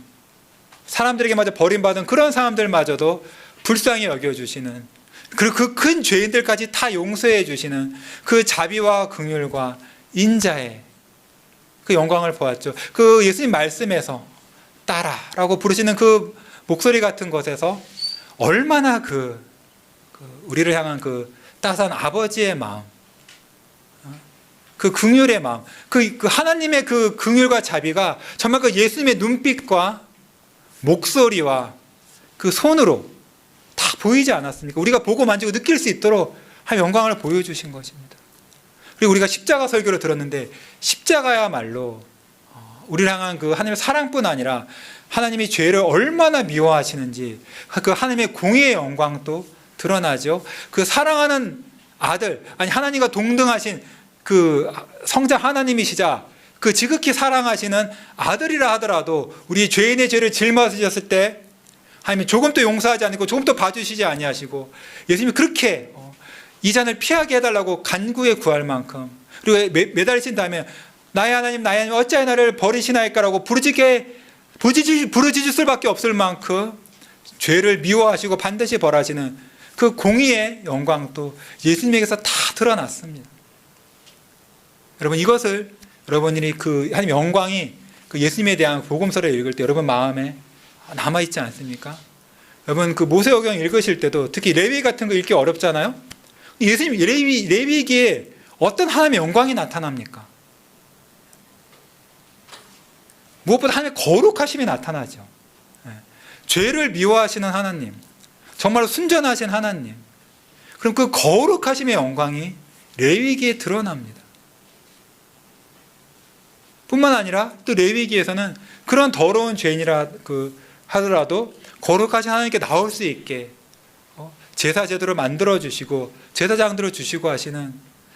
사람들에게 마저 버림받은 그런 사람들마저도 불쌍히 여겨주시는, 그리고 그 큰 죄인들까지 다 용서해 주시는 그 자비와 긍휼과 인자의 그 영광을 보았죠. 그 예수님 말씀에서 따라라고 부르시는 그 목소리 같은 것에서 얼마나 우리를 향한 그 따스한 아버지의 마음, 그 긍휼의 마음, 그 하나님의 그 긍휼과 자비가 정말 그 예수님의 눈빛과 목소리와 그 손으로 다 보이지 않았습니까? 우리가 보고 만지고 느낄 수 있도록 한 영광을 보여주신 것입니다. 그리고 우리가 십자가 설교를 들었는데 십자가야말로 우리를 향한 그 하나님의 사랑뿐 아니라 하나님이 죄를 얼마나 미워하시는지 그 하나님의 공의의 영광도 드러나죠. 그 사랑하는 아들, 아니 하나님과 동등하신 그 성자 하나님이시자 그 지극히 사랑하시는 아들이라 하더라도 우리 죄인의 죄를 짊어지셨을 때 하나님이 조금도 용서하지 않고 조금도 봐주시지 아니하시고 예수님이 그렇게 이 잔을 피하게 해달라고 간구에 구할 만큼, 그리고 매달리신 다음에 나의 하나님 어찌하여 나를 버리시나이까라고 부르짖을 수밖에 없을 만큼 죄를 미워하시고 반드시 벌하시는 그 공의의 영광도 예수님에게서 다 드러났습니다. 여러분 이것을 여러분이 그 하나님 영광이 그 예수님에 대한 복음서를 읽을 때 여러분 마음에 남아있지 않습니까? 여러분 그 모세오경 읽으실 때도 특히 레위 같은 거 읽기 어렵잖아요. 예수님 레위기에 어떤 하나님의 영광이 나타납니까? 무엇보다 하나님의 거룩하심이 나타나죠. 죄를 미워하시는 하나님, 정말로 순전하신 하나님, 그럼 그 거룩하심의 영광이 레위기에 드러납니다. 뿐만 아니라 또 레위기에서는 그런 더러운 죄인이라 하더라도 거룩하신 하나님께 나올 수 있게 제사 제도를 만들어 주시고 제사장들을 주시고 하시는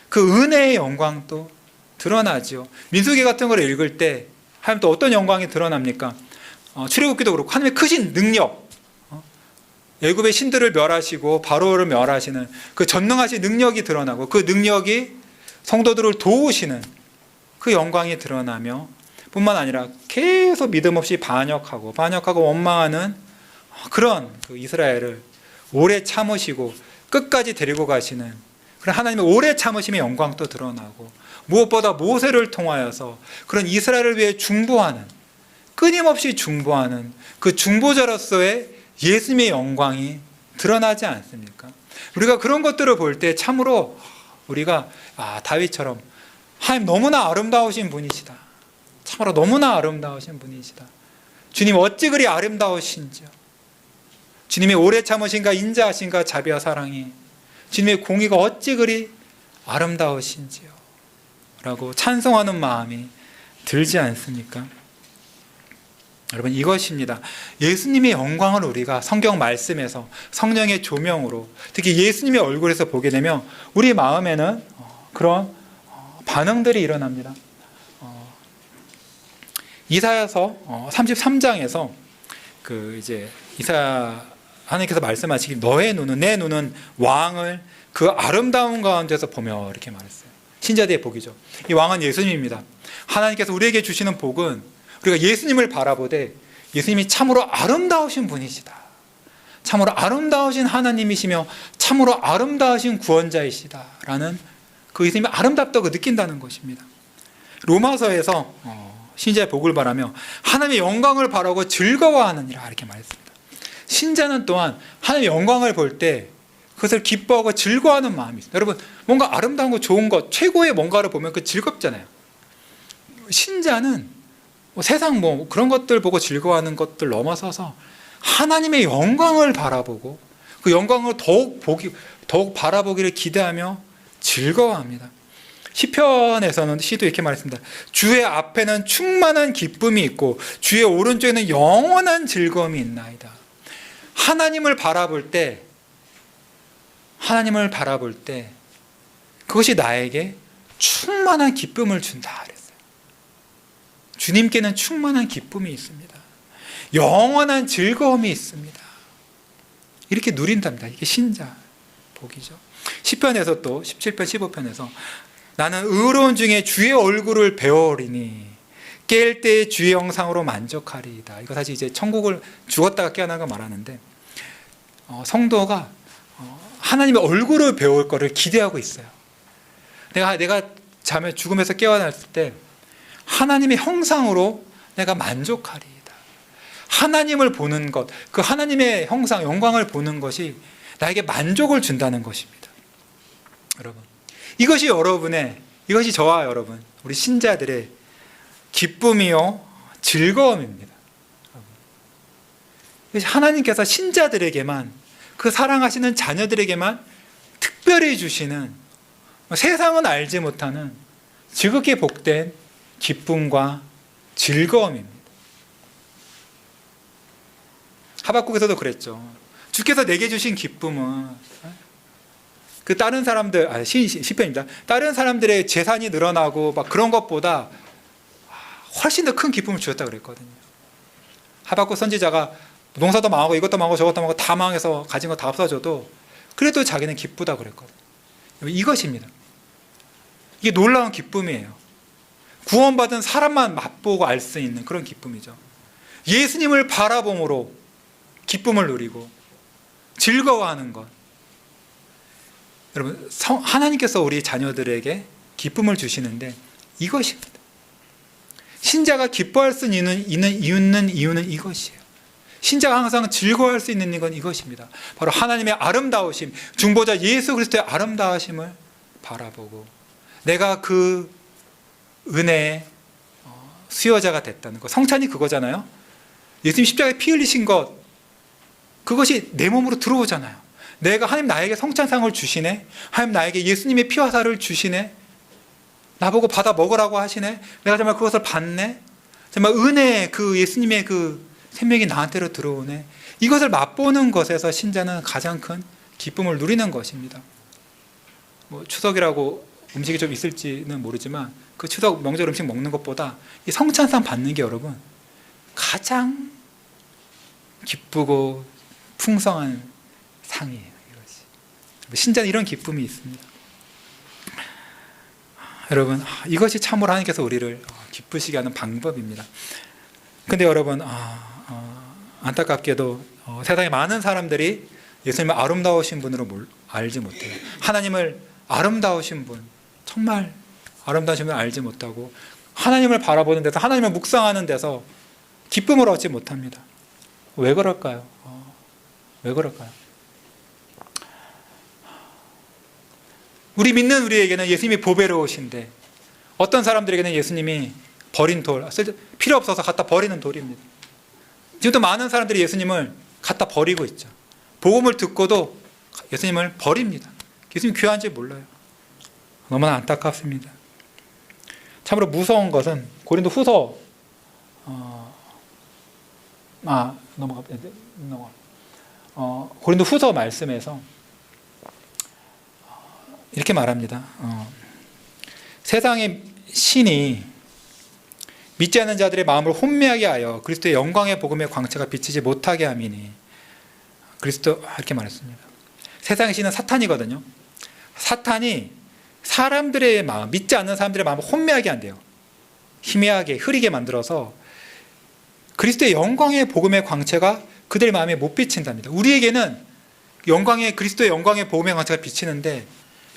그 은혜의 영광도 드러나죠. 민수기 같은 걸 읽을 때 하나님 또 어떤 영광이 드러납니까? 출애굽기도 그렇고 하나님의 크신 능력, 애굽의 신들을 멸하시고 바로를 멸하시는 그 전능하신 능력이 드러나고 그 능력이 성도들을 도우시는 그 영광이 드러나며 뿐만 아니라 계속 믿음 없이 반역하고 원망하는 그런 그 이스라엘을 오래 참으시고 끝까지 데리고 가시는 그런 하나님의 오래 참으심의 영광도 드러나고, 무엇보다 모세를 통하여서 그런 이스라엘을 위해 중보하는, 끊임없이 중보하는 그 중보자로서의 예수님의 영광이 드러나지 않습니까? 우리가 그런 것들을 볼 때 참으로 우리가 다윗처럼 하나님 너무나 아름다우신 분이시다, 참으로 너무나 아름다우신 분이시다, 주님 어찌 그리 아름다우신지요, 주님의 오래 참으신가 인자하신가 자비와 사랑이, 주님의 공의가 어찌 그리 아름다우신지요 라고 찬송하는 마음이 들지 않습니까? 여러분 이것입니다. 예수님의 영광을 우리가 성경 말씀에서 성령의 조명으로 특히 예수님의 얼굴에서 보게 되면 우리 마음에는 그런 반응들이 일어납니다. 이사야서 33장에서 이제 하나님께서 말씀하시기 너의 눈은 내 눈은 왕을 그 아름다운 가운데서 보며 이렇게 말했어요. 신자들의 복이죠. 이 왕은 예수님입니다. 하나님께서 우리에게 주시는 복은 우리가 예수님을 바라보되 예수님이 참으로 아름다우신 분이시다, 참으로 아름다우신 하나님이시며 참으로 아름다우신 구원자이시다라는 그 예수님이 아름답다고 느낀다는 것입니다. 로마서에서 신자의 복을 바라며 하나님의 영광을 바라고 즐거워하느니라 이렇게 말했습니다. 신자는 또한 하나님의 영광을 볼 때 그것을 기뻐하고 즐거워하는 마음이 있습니다. 여러분 뭔가 아름다운 거 좋은 것 최고의 뭔가를 보면 그 즐겁잖아요. 신자는 세상 그런 것들 보고 즐거워하는 것들 넘어서서 하나님의 영광을 바라보고 그 영광을 더욱 바라보기를 기대하며 즐거워합니다. 시편에서는 시도 이렇게 말했습니다. 주의 앞에는 충만한 기쁨이 있고 주의 오른쪽에는 영원한 즐거움이 있나이다. 하나님을 바라볼 때 그것이 나에게 충만한 기쁨을 준다 그랬어요. 주님께는 충만한 기쁨이 있습니다. 영원한 즐거움이 있습니다. 이렇게 누린답니다. 이게 신자 복이죠. 시편에서 또 17편 15편에서 나는 의로운 중에 주의 얼굴을 배우리니 깰 때 주의 형상으로 만족하리이다. 이거 사실 이제 천국을 죽었다가 깨어난 거 말하는데 성도가 하나님의 얼굴을 배울 거를 기대하고 있어요. 내가 잠에 죽음에서 깨어났을 때 하나님의 형상으로 내가 만족하리이다. 하나님을 보는 것, 그 하나님의 형상, 영광을 보는 것이 나에게 만족을 준다는 것입니다. 여러분, 이것이 저와 여러분, 우리 신자들의 기쁨이요 즐거움입니다. 하나님께서 신자들에게만, 그 사랑하시는 자녀들에게만 특별히 주시는, 세상은 알지 못하는 지극히 복된 기쁨과 즐거움입니다. 하박국에서도 그랬죠. 주께서 내게 주신 기쁨은 그 다른 사람들, 시편입니다. 다른 사람들의 재산이 늘어나고 막 그런 것보다 훨씬 더 큰 기쁨을 주셨다 그랬거든요. 하박국 선지자가 농사도 망하고 이것도 망하고 저것도 망하고 다 망해서 가진 거 다 없어져도 그래도 자기는 기쁘다 그랬거든요. 이것입니다. 이게 놀라운 기쁨이에요. 구원받은 사람만 맛보고 알 수 있는 그런 기쁨이죠. 예수님을 바라봄으로 기쁨을 누리고 즐거워하는 것. 여러분, 하나님께서 우리 자녀들에게 기쁨을 주시는데 이것입니다. 신자가 기뻐할 수 있는 이유는 이것이에요. 신자가 항상 즐거워할 수 있는 건 이것입니다. 바로 하나님의 아름다우심, 중보자 예수 그리스도의 아름다우심을 바라보고 내가 그 은혜의 수여자가 됐다는 것. 성찬이 그거잖아요. 예수님 십자가에 피 흘리신 것, 그것이 내 몸으로 들어오잖아요. 내가 하나님 나에게 성찬상을 주시네, 하나님 나에게 예수님의 피와 살을 주시네, 나보고 받아 먹으라고 하시네, 내가 정말 그것을 받네, 정말 은혜의 그 예수님의 그 생명이 나한테로 들어오네. 이것을 맛보는 것에서 신자는 가장 큰 기쁨을 누리는 것입니다. 추석이라고 음식이 좀 있을지는 모르지만 그 추석 명절 음식 먹는 것보다 이 성찬상 받는 게 여러분 가장 기쁘고 풍성한 상이에요. 이것이. 신자는 이런 기쁨이 있습니다. 여러분, 이것이 참으로 하나님께서 우리를 기쁘시게 하는 방법입니다. 근데 여러분, 안타깝게도 세상에 많은 사람들이 예수님을 아름다우신 분으로 알지 못해요. 하나님을 아름다우신 분, 정말 아름다우신 분을 알지 못하고 하나님을 바라보는 데서, 하나님을 묵상하는 데서 기쁨을 얻지 못합니다. 왜 그럴까요? 왜 그럴까요? 우리 믿는 우리에게는 예수님이 보배로우신데 어떤 사람들에게는 예수님이 버린 돌, 필요 없어서 갖다 버리는 돌입니다. 지금도 많은 사람들이 예수님을 갖다 버리고 있죠. 복음을 듣고도 예수님을 버립니다. 예수님 귀한지 몰라요. 너무나 안타깝습니다. 참으로 무서운 것은 고린도 후서 고린도 후서 말씀에서 이렇게 말합니다. 세상의 신이 믿지 않는 자들의 마음을 혼미하게 하여 그리스도의 영광의 복음의 광채가 비치지 못하게 함이니, 그리스도 이렇게 말했습니다. 세상의 신은 사탄이거든요. 사탄이 사람들의 마음, 믿지 않는 사람들의 마음을 혼미하게 한대요. 희미하게 흐리게 만들어서 그리스도의 영광의 복음의 광채가 그들의 마음에 못 비친답니다. 우리에게는 그리스도의 영광의 복음의 광채가 비치는데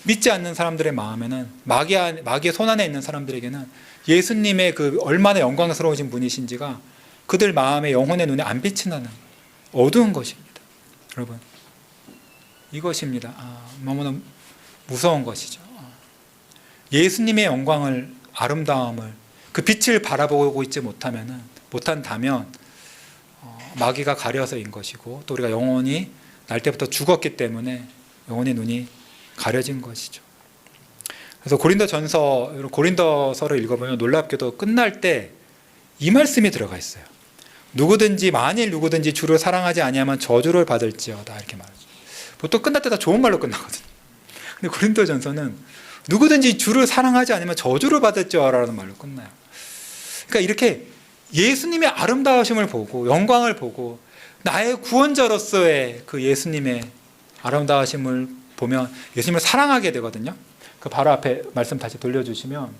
믿지 않는 사람들의 마음에는, 마귀의 손안에 있는 사람들에게는 예수님의 그 얼마나 영광스러우신 분이신지가 그들 마음의 영혼의 눈에 안 비친다는 어두운 것입니다. 여러분, 이것입니다. 너무나 무서운 것이죠. 예수님의 영광을, 아름다움을, 그 빛을 바라보고 있지 못한다면 마귀가 가려서인 것이고, 또 우리가 영원히 날 때부터 죽었기 때문에 영혼의 눈이 가려진 것이죠. 그래서 고린도서를 읽어보면 놀랍게도 끝날 때 이 말씀이 들어가 있어요. 만일 누구든지 주를 사랑하지 아니하면 저주를 받을지어다, 이렇게 말하죠. 보통 끝날 때 다 좋은 말로 끝나거든요. 근데 고린도전서는 누구든지 주를 사랑하지 않으면 저주를 받을지어라는 말로 끝나요. 그러니까 이렇게 예수님의 아름다우심을 보고 영광을 보고 나의 구원자로서의 그 예수님의 아름다우심을 보면 예수님을 사랑하게 되거든요. 그 바로 앞에 말씀 다시 돌려주시면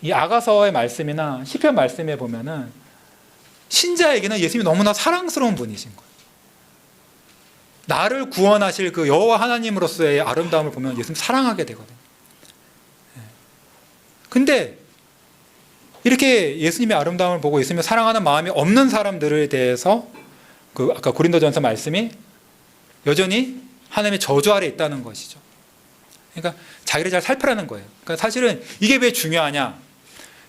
이 아가서의 말씀이나 시편 말씀에 보면은 신자에게는 예수님이 너무나 사랑스러운 분이신 거예요. 나를 구원하실 그 여호와 하나님으로서의 아름다움을 보면 예수님 사랑하게 되거든요. 근데 이렇게 예수님의 아름다움을 보고 예수님을 사랑하는 마음이 없는 사람들에 대해서 그 아까 고린도전서 말씀이 여전히 하나님의 저주 아래 있다는 것이죠. 그러니까 자기를 잘 살피라는 거예요. 그러니까 사실은 이게 왜 중요하냐?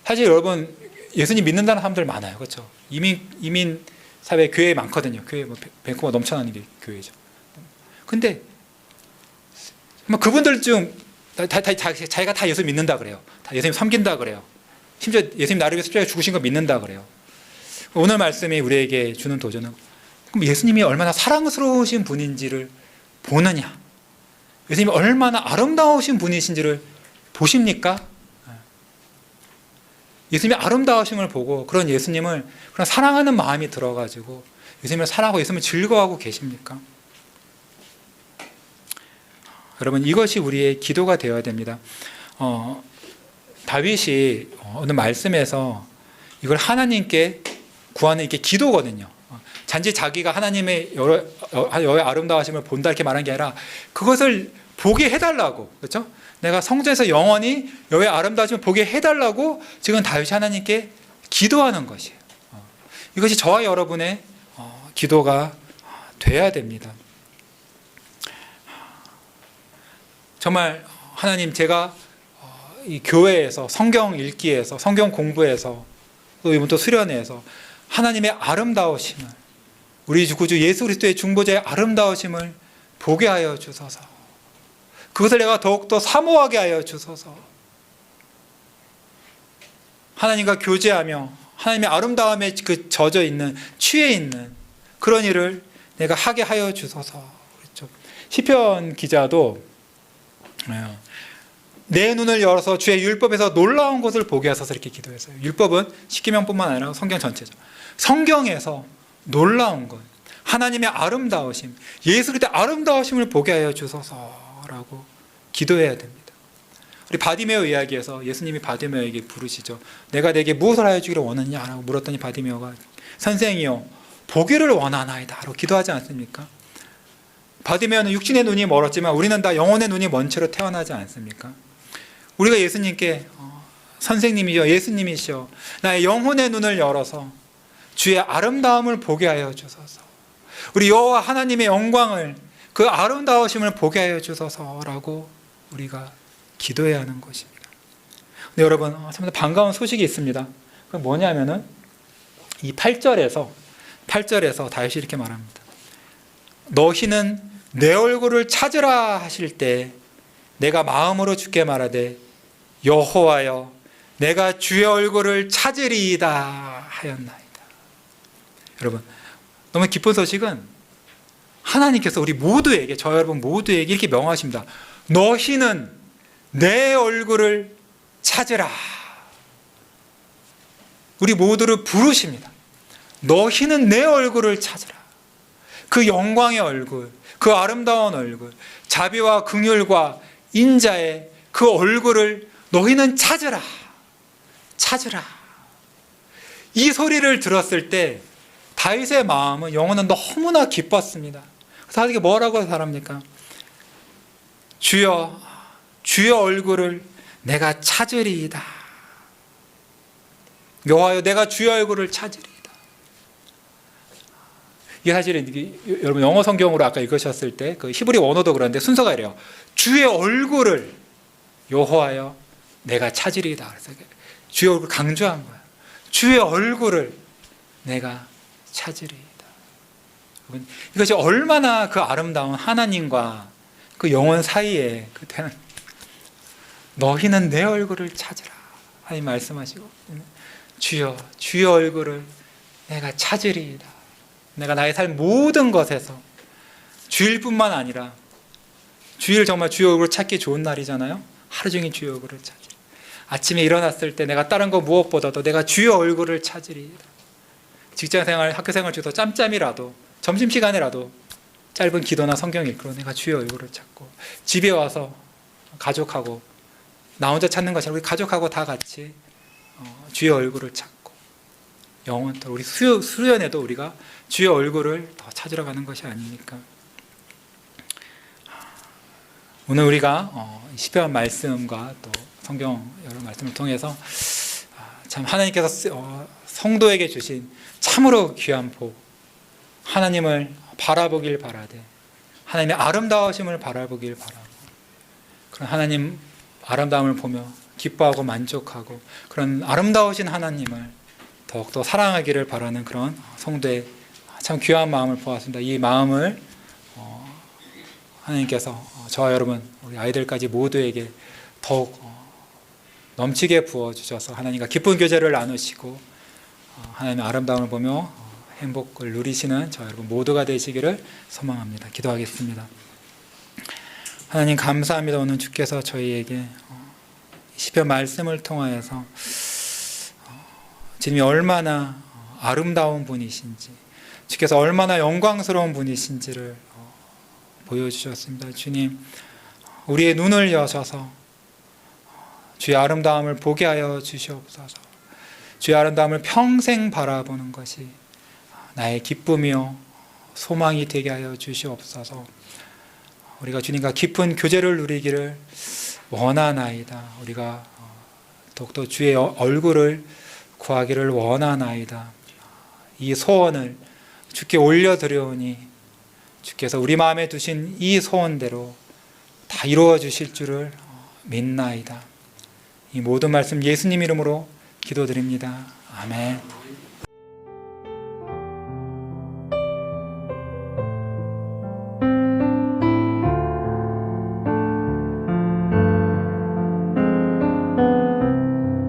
사실 여러분 예수님 믿는다는 사람들 많아요, 그렇죠? 이민 사회 교회 많거든요. 교회 뭐 밴쿠버 넘쳐나는 게 교회죠. 근데 그분들 중 자기가 다 예수 믿는다 그래요. 다 예수님 섬긴다 그래요. 심지어 예수님 나를 위해 십자가에 죽으신 거 믿는다 그래요. 오늘 말씀이 우리에게 주는 도전은 그럼 예수님이 얼마나 사랑스러우신 분인지를 보느냐, 예수님이 얼마나 아름다우신 분이신지를 보십니까? 예수님의 아름다우심을 보고 그런 예수님을 그런 사랑하는 마음이 들어가지고 예수님을 사랑하고 예수님을 즐거워하고 계십니까? 여러분, 이것이 우리의 기도가 되어야 됩니다. 다윗이 어느 말씀에서 이걸 하나님께 구하는 이게 기도거든요. 단지 자기가 하나님의 여호와의 아름다우심을 본다 이렇게 말한 게 아니라 그것을 보게 해달라고, 그렇죠? 내가 성전에서 영원히 여호와의 아름다우심을 보게 해달라고 지금 다윗이 하나님께 기도하는 것이에요. 이것이 저와 여러분의 기도가 돼야 됩니다. 정말 하나님, 제가 이 교회에서 성경 읽기에서 성경 공부에서 또 이번 또 수련회에서 하나님의 아름다우심을, 우리 구주 예수 그리스도의 중보자의 아름다우심을 보게 하여 주소서. 그것을 내가 더욱더 사모하게 하여 주소서. 하나님과 교제하며 하나님의 아름다움에 그 젖어 있는, 취해 있는 그런 일을 내가 하게 하여 주소서. 그렇죠. 시편 기자도 내 눈을 열어서 주의 율법에서 놀라운 것을 보게 하소서 이렇게 기도했어요. 율법은 십계명뿐만 아니라 성경 전체죠. 성경에서 놀라운 것, 하나님의 아름다우심, 예수 그리스도의 아름다우심을 보게 하여 주소서라고 기도해야 됩니다. 우리 바디메오 이야기에서 예수님이 바디메오에게 부르시죠. 내가 내게 무엇을 하여 주기를 원하느냐라고 물었더니 바디메오가 선생이요 보기를 원하나이다 라고 기도하지 않습니까? 바디메오는 육신의 눈이 멀었지만 우리는 다 영혼의 눈이 먼 채로 태어나지 않습니까? 우리가 예수님께 선생님이요 예수님이시여 나의 영혼의 눈을 열어서 주의 아름다움을 보게 하여 주소서. 우리 여호와 하나님의 영광을, 그 아름다우심을 보게 하여 주소서라고 우리가 기도해야 하는 것입니다. 근데 여러분, 참 반가운 소식이 있습니다. 그건 뭐냐면은 이 8절에서 다윗이 이렇게 말합니다. 너희는 내 얼굴을 찾으라 하실 때 내가 마음으로 주께 말하되 여호와여 내가 주의 얼굴을 찾으리이다 하였나이다. 여러분, 너무 기쁜 소식은 하나님께서 우리 모두에게, 저 여러분 모두에게 이렇게 명하십니다. 너희는 내 얼굴을 찾으라. 우리 모두를 부르십니다. 너희는 내 얼굴을 찾으라. 그 영광의 얼굴, 그 아름다운 얼굴, 자비와 긍휼과 인자의 그 얼굴을 너희는 찾으라. 찾으라. 이 소리를 들었을 때 다윗의 마음은, 영혼은 너무나 기뻤습니다. 그래서 이게 뭐라고 말합니까? 주여, 주의 얼굴을 내가 찾으리이다. 여호와여 내가 주의 얼굴을 찾으리이다. 이게 사실은 여러분 영어 성경으로 아까 읽으셨을 때 그 히브리 원어도 그런데 순서가 이래요. 주의 얼굴을 여호와여 내가 찾으리이다. 그래서 주의 얼굴을 강조한 거예요. 주의 얼굴을 내가 찾으리이다. 이것이 얼마나 그 아름다운 하나님과 그 영혼 사이에 그때는 너희는 내 얼굴을 찾으라 하나님 말씀하시고 주여 주의 얼굴을 내가 찾으리이다. 내가 나의 삶 모든 것에서 주일뿐만 아니라 주일 정말 주의 얼굴을 찾기 좋은 날이잖아요. 하루 종일 주의 얼굴을 찾으리. 아침에 일어났을 때 내가 다른 거 무엇보다도 내가 주의 얼굴을 찾으리이다. 직장생활, 학교생활 중에서 짬짬이라도 점심시간이라도 짧은 기도나 성경 읽고 내가 주의 얼굴을 찾고, 집에 와서 가족하고, 나 혼자 찾는 것이 아니라 우리 가족하고 다 같이 주의 얼굴을 찾고, 영원토록 우리 수련에도 우리가 주의 얼굴을 더 찾으러 가는 것이 아닙니까? 오늘 우리가 시편 말씀과 또 성경 여러 말씀을 통해서 참 하나님께서 성도에게 주신 참으로 귀한 복, 하나님을 바라보길 바라되, 하나님의 아름다우심을 바라보길 바라고, 그런 하나님 아름다움을 보며 기뻐하고 만족하고 그런 아름다우신 하나님을 더욱더 사랑하기를 바라는 그런 성도의 참 귀한 마음을 보았습니다. 이 마음을 하나님께서 저와 여러분, 우리 아이들까지 모두에게 더욱 넘치게 부어주셔서 하나님과 기쁜 교제를 나누시고 하나님의 아름다움을 보며 행복을 누리시는 저와 여러분 모두가 되시기를 소망합니다. 기도하겠습니다. 하나님 감사합니다. 오늘 주께서 저희에게 시편 말씀을 통하여서 주님이 얼마나 아름다운 분이신지, 주께서 얼마나 영광스러운 분이신지를 보여주셨습니다. 주님, 우리의 눈을 여셔서 주의 아름다움을 보게 하여 주시옵소서. 주의 아름다움을 평생 바라보는 것이 나의 기쁨이요 소망이 되게 하여 주시옵소서. 우리가 주님과 깊은 교제를 누리기를 원하나이다. 우리가 더욱더 주의 얼굴을 구하기를 원하나이다. 이 소원을 주께 올려드려오니 주께서 우리 마음에 두신 이 소원대로 다 이루어 주실 줄을 믿나이다. 이 모든 말씀 예수님 이름으로 기도드립니다. 아멘.